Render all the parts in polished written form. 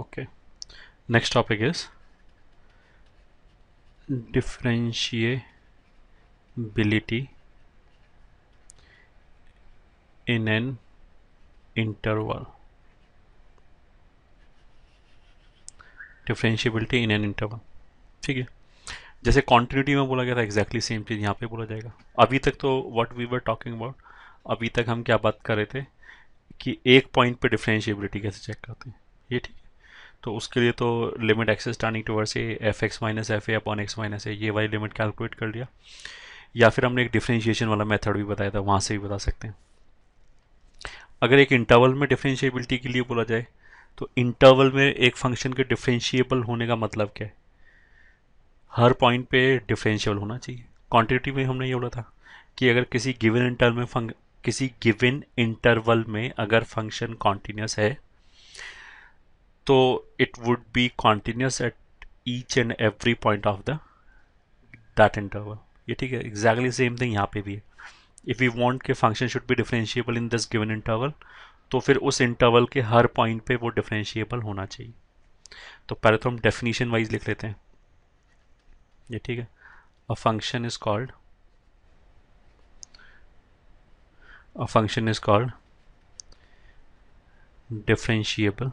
Okay. Next topic is differentiability in an interval. Differentiability in an interval. ठीक है, जैसे continuity में बोला गया था एग्जैक्टली सेम चीज़ यहाँ पे बोला जाएगा। अभी तक तो what we were talking about, अभी तक हम क्या बात कर रहे थे कि एक पॉइंट पे डिफरेंशिएबिलिटी कैसे चेक करते हैं, ये ठीक है। तो उसके लिए तो limit x tending towards a f x minus f a upon x minus a, ये वाली लिमिट कैलकुलेट कर लिया, या फिर हमने एक डिफरेंशिएशन वाला मेथड भी बताया था, वहाँ से भी बता सकते हैं। अगर एक इंटरवल में डिफरेंशिएबिलिटी के लिए बोला जाए तो इंटरवल में एक फंक्शन के डिफरेंशिएबल होने का मतलब क्या है, हर पॉइंट पे डिफरेंशियल होना चाहिए। क्वांटिटी में हमने ये बोला था कि अगर किसी गिवन इंटरवल में अगर फंक्शन कॉन्टिन्यूस है तो it would be continuous at each and every point of the that interval. ये ठीक है, एग्जैक्टली सेम थिंग यहाँ पे भी है। इफ यू वांट के function should be differentiable in this given interval, तो फिर उस इंटरवल के हर पॉइंट पे वो डिफरेंशिएबल होना चाहिए। तो पहले तो हम डेफिनेशन वाइज लिख लेते हैं, ये ठीक है। A function is called a function is called differentiable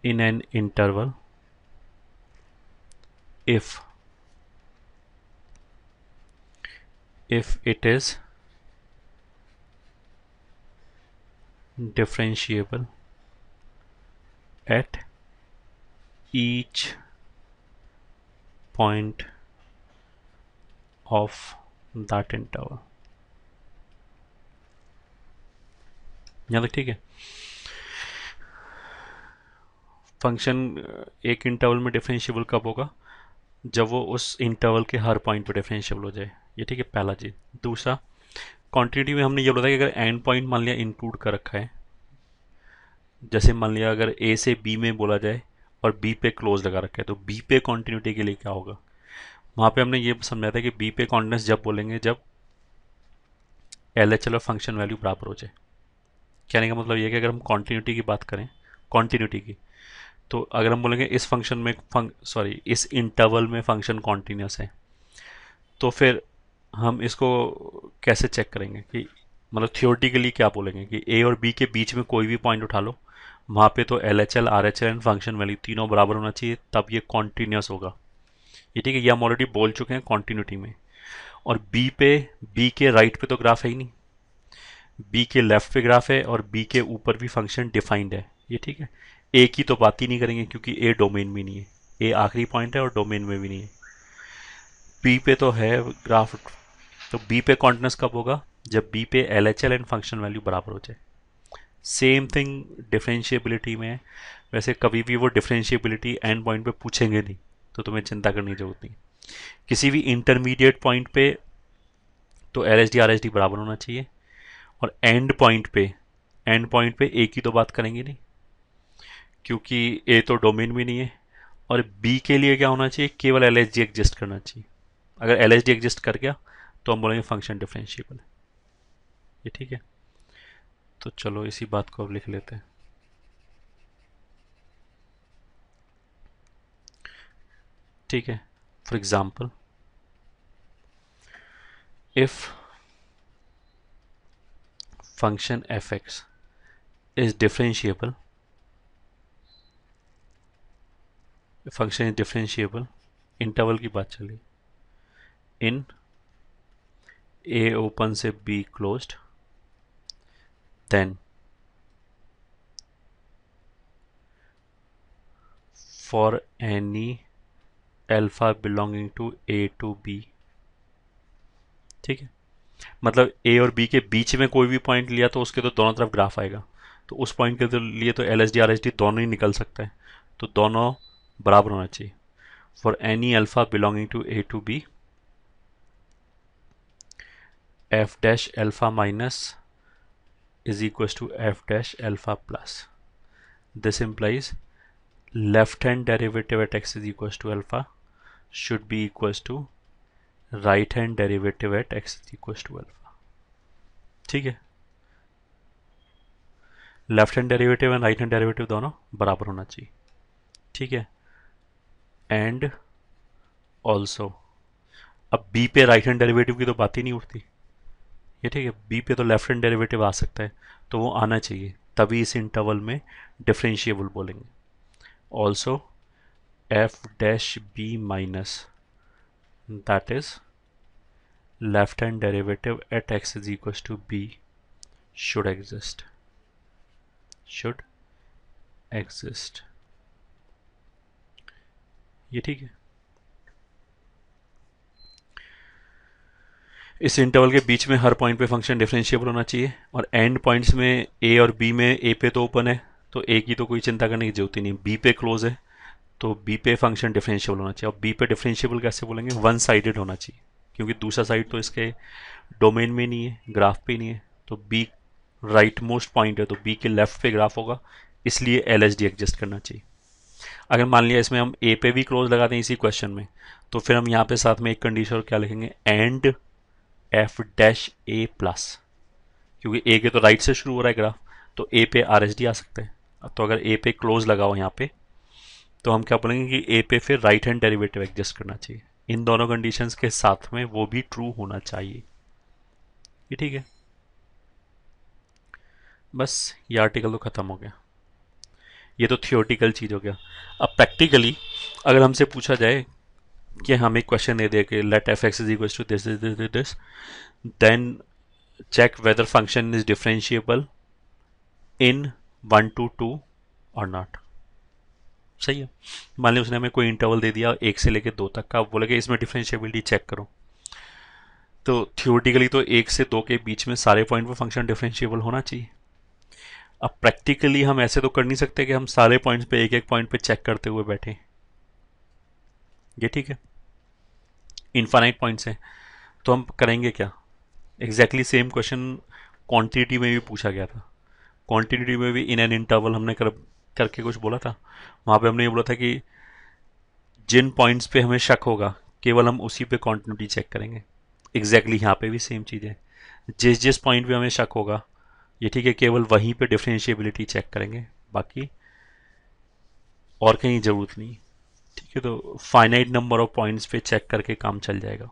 in an interval if it is differentiable at each point of that interval। यहाँ तक ठीक है। फंक्शन एक इंटरवल में डिफरेंशिएबल कब होगा, जब वो उस इंटरवल के हर पॉइंट पे डिफरेंशिएबल हो जाए, ये ठीक है, पहला चीज। दूसरा, क्वांटिटी में हमने ये बोला था कि अगर एंड पॉइंट मान लिया इंक्लूड कर रखा है, जैसे मान लिया अगर ए से बी में बोला जाए और बी पे क्लोज लगा रखा है, तो बी पे कॉन्टिन्यूटी के लिए क्या होगा, वहां पे हमने ये समझा था कि बी पे कॉन्टिन्यूस जब बोलेंगे जब एल एच एल और फंक्शन वैल्यू बराबर हो जाए। कहने का मतलब ये है कि अगर हम कॉन्टिन्यूटी की बात करें, कॉन्टिन्यूटी की, तो अगर हम बोलेंगे इस फंक्शन में इस इंटरवल में फंक्शन कॉन्टिन्यूस है, तो फिर हम इसको कैसे चेक करेंगे कि मतलब थियोरटिकली क्या बोलेंगे कि ए और बी के बीच में कोई भी पॉइंट उठा लो, वहां पे तो L H L R H L and function value तीनों बराबर होना चाहिए, तब ये कॉन्टिन्यूस होगा। ये ठीक है, ये हम ऑलरेडी बोल चुके हैं कॉन्टिन्यूटी में। और बी के राइट पे तो ग्राफ है ही नहीं, बी के लेफ्ट पे ग्राफ है और बी के ऊपर भी फंक्शन डिफाइंड है, ये ठीक है। ए की तो बात ही नहीं करेंगे क्योंकि ए डोमेन में नहीं है, ए आखिरी पॉइंट है और डोमेन में भी नहीं है। बी पे तो है ग्राफ, तो बी पे कॉन्टिन्यूस कब होगा, जब बी पे L H L and function value बराबर हो जाए। सेम थिंग डिफरेंशिएबिलिटी में है। वैसे कभी भी वो डिफरेंशिएबिलिटी एंड पॉइंट पे पूछेंगे नहीं, तो तुम्हें चिंता करने की जरूरत नहीं। किसी भी इंटरमीडिएट पॉइंट पे तो L H D R H D बराबर होना चाहिए, और एंड पॉइंट पे ए की तो बात करेंगे नहीं क्योंकि ए तो डोमेन भी नहीं है। और बी के लिए क्या होना चाहिए, केवल एल एच डी एग्जिस्ट करना चाहिए। अगर एल एच डी एग्जिस्ट कर गया तो हम बोलेंगे फंक्शन डिफरेंशिएबल है, ये ठीक है। तो चलो इसी बात को अब लिख लेते हैं। ठीक है, for example if function f x is differentiable, function is differentiable, interval की बात चली, इन ए ओपन से b closed, then for any alpha belonging to a to b. ठीक है, मतलब ए और बी के बीच में कोई भी पॉइंट लिया तो उसके तो दोनों तरफ ग्राफ आएगा, तो उस पॉइंट के तो लिए तो L H D R H D दोनों ही निकल सकता है, तो दोनों बराबर होना चाहिए। For any alpha belonging to a to b, f dash alpha minus is equals to f dash alpha plus. This implies left hand derivative at x is equals to alpha should be equals to right hand derivative at x is equals to alpha। ठीक है, left hand derivative and right hand derivative दोनों बराबर होना चाहिए, ठीक है। And also, अब B पे राइट हैंड डेरिवेटिव की तो बात ही नहीं उठती, ये ठीक है, बी पे तो लेफ्ट हैंड डेरिवेटिव आ सकता है, तो वो आना चाहिए, तभी इस इंटरवल में डिफरेंशिएबल बोलेंगे। Also f dash b minus, that is left hand derivative at x is equal to b should exist, should exist, ये ठीक है। इस इंटरवल के बीच में हर पॉइंट पे फंक्शन डिफरेंशिएबल होना चाहिए, और एंड पॉइंट्स में ए और बी में ए पे तो ओपन है, तो ए की तो कोई चिंता करने की जरूरत ही नहीं, बी पे क्लोज है, तो बी पे फंक्शन डिफरेंशिएबल होना चाहिए। और बी पे डिफरेंशिएबल कैसे बोलेंगे, वन साइडेड होना चाहिए, क्योंकि दूसरा साइड तो इसके डोमेन में नहीं है, ग्राफ पे नहीं है, तो बी राइट मोस्ट पॉइंट है, तो बी के लेफ्ट पे ग्राफ होगा, इसलिए एल एच डी एडजस्ट करना चाहिए। अगर मान लिया इसमें हम ए पे भी क्लोज लगाते हैं इसी क्वेश्चन में, तो फिर हम यहाँ पे साथ में एक कंडीशन और क्या लिखेंगे, and F dash A plus, क्योंकि ए के तो राइट से शुरू हो रहा है ग्राफ, तो ए पे आर एच डी आ सकता है। तो अगर ए पे क्लोज लगाओ यहाँ पे, तो हम क्या बोलेंगे कि ए पे फिर राइट हैंड डेरिवेटिव एडजस्ट करना चाहिए, इन दोनों कंडीशंस के साथ में वो भी ट्रू होना चाहिए, ये ठीक है। बस ये आर्टिकल तो खत्म हो गया, ये तो थियोरटिकल चीज हो गया। अब प्रैक्टिकली अगर हमसे पूछा जाए कि हमें क्वेश्चन दे दे कि let f x is equal to this this this this, then check whether function is differentiable in 1 to 2 और नॉट, सही है। मान ली उसने हमें कोई इंटरवल दे दिया 1 से लेकर 2 तक का, बोले कि इसमें डिफरेंशिएबिलिटी चेक करो, तो थियोरटिकली तो 1 से 2 के बीच में सारे पॉइंट पर फंक्शन डिफरेंशिएबल होना चाहिए। अब प्रैक्टिकली हम ऐसे तो कर नहीं सकते कि हम सारे पॉइंट्स पे एक एक पॉइंट पे चेक करते हुए बैठे, ये ठीक है, इनफाइनाइट पॉइंट्स हैं, तो हम करेंगे क्या, एग्जैक्टली सेम क्वेश्चन क्वांटिटी में भी पूछा गया था। क्वांटिटी में भी इन एन इंटरवल हमने करके कुछ बोला था, वहां पे हमने ये बोला था कि जिन पॉइंट्स पे हमें शक होगा केवल हम उसी पे क्वांटिटी चेक करेंगे। एग्जैक्टली यहाँ पे भी सेम चीज़ है, जिस जिस पॉइंट पे हमें शक होगा, ये ठीक है, केवल वहीं पे डिफरेंशिएबिलिटी चेक करेंगे, बाकी और कहीं ज़रूरत नहीं, ठीक है। तो फाइनाइट नंबर ऑफ पॉइंट्स पे चेक करके काम चल जाएगा,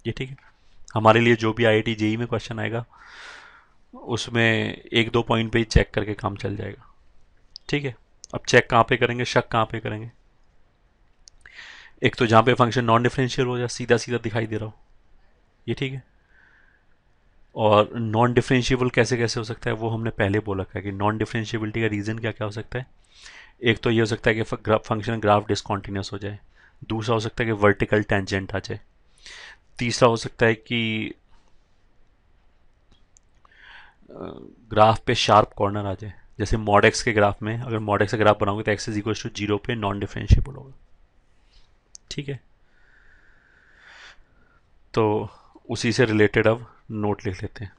ये ठीक है। हमारे लिए जो भी आईआईटी जेई में क्वेश्चन आएगा उसमें एक दो पॉइंट पे ही चेक करके काम चल जाएगा, ठीक है। अब चेक कहाँ पे करेंगे, शक कहाँ पे करेंगे, एक तो जहाँ पे फंक्शन नॉन डिफरेंशियल हो जाए, सीधा सीधा दिखाई दे रहा हो, ये ठीक है। और नॉन डिफरेंशिएबल कैसे कैसे हो सकता है वो हमने पहले बोला था कि नॉन डिफरेंशिएबिलिटी का रीज़न क्या क्या हो सकता है। एक तो ये हो सकता है कि फंक्शन ग्राफ डिसकॉन्टिन्यूस हो जाए, दूसरा हो सकता है कि वर्टिकल टेंजेंट आ जाए, तीसरा हो सकता है कि ग्राफ पे शार्प कॉर्नर आ जाए, जैसे मॉड एक्स के ग्राफ में अगर मॉड एक्स का ग्राफ बनाओगे तो एक्स इज इक्वल टू 0 पे नॉन डिफरेंशिएबल होगा, ठीक है। तो उसी से रिलेटेड अब नोट लिख लेते हैं,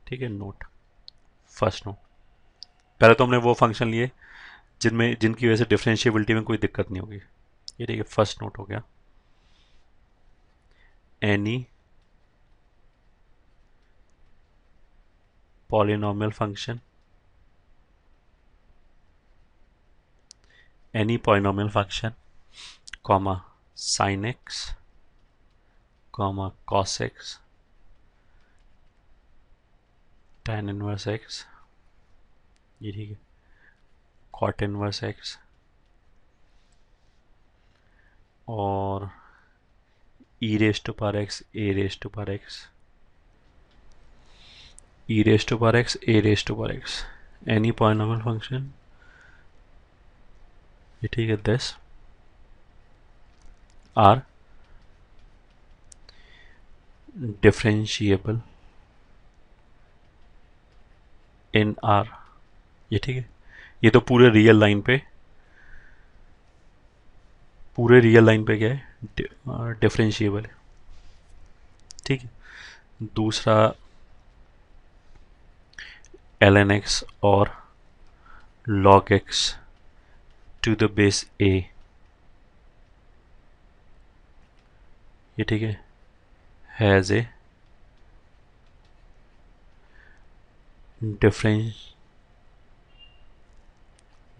ठीक है। नोट, फर्स्ट नोट, पहले तो हमने वो फंक्शन लिए जिनमें जिनकी वजह से डिफरेंशिएबिलिटी में कोई दिक्कत नहीं होगी, ये ठीक है। फर्स्ट नोट हो गया, any polynomial function, any polynomial function comma sine x comma cos x tan inverse x, ये ठीक है, cot इनवर्स एक्स और e raise to power x a raise to power x, e raise to power x a raise to power x, any polynomial function, ये ठीक है, this are differentiable in R, ये ठीक है। ये तो पूरे रियल लाइन पे, पूरे रियल लाइन पे क्या है, डिफरेंशिएबल है, ठीक है। दूसरा ln x और log x to the base a, ये ठीक है, हैज ए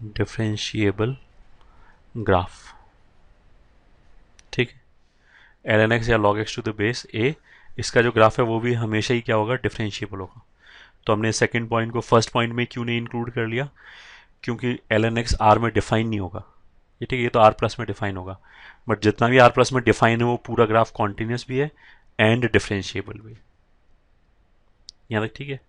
डिफरेंशिएबल ग्राफ, ठीक है। एल एन एक्स या log x to the base a, इसका जो ग्राफ है वो भी हमेशा ही क्या होगा, डिफरेंशिएबल होगा। तो हमने सेकंड पॉइंट को फर्स्ट पॉइंट में क्यों नहीं इंक्लूड कर लिया, क्योंकि एल एन एक्स आर में डिफाइन नहीं होगा, ये ठीक है, ये तो आर प्लस में डिफाइन होगा, बट जितना भी आर प्लस में डिफाइन है वो पूरा ग्राफ कॉन्टिन्यूस भी है एंड डिफरेंशिएबल भी। यहाँ तक ठीक है।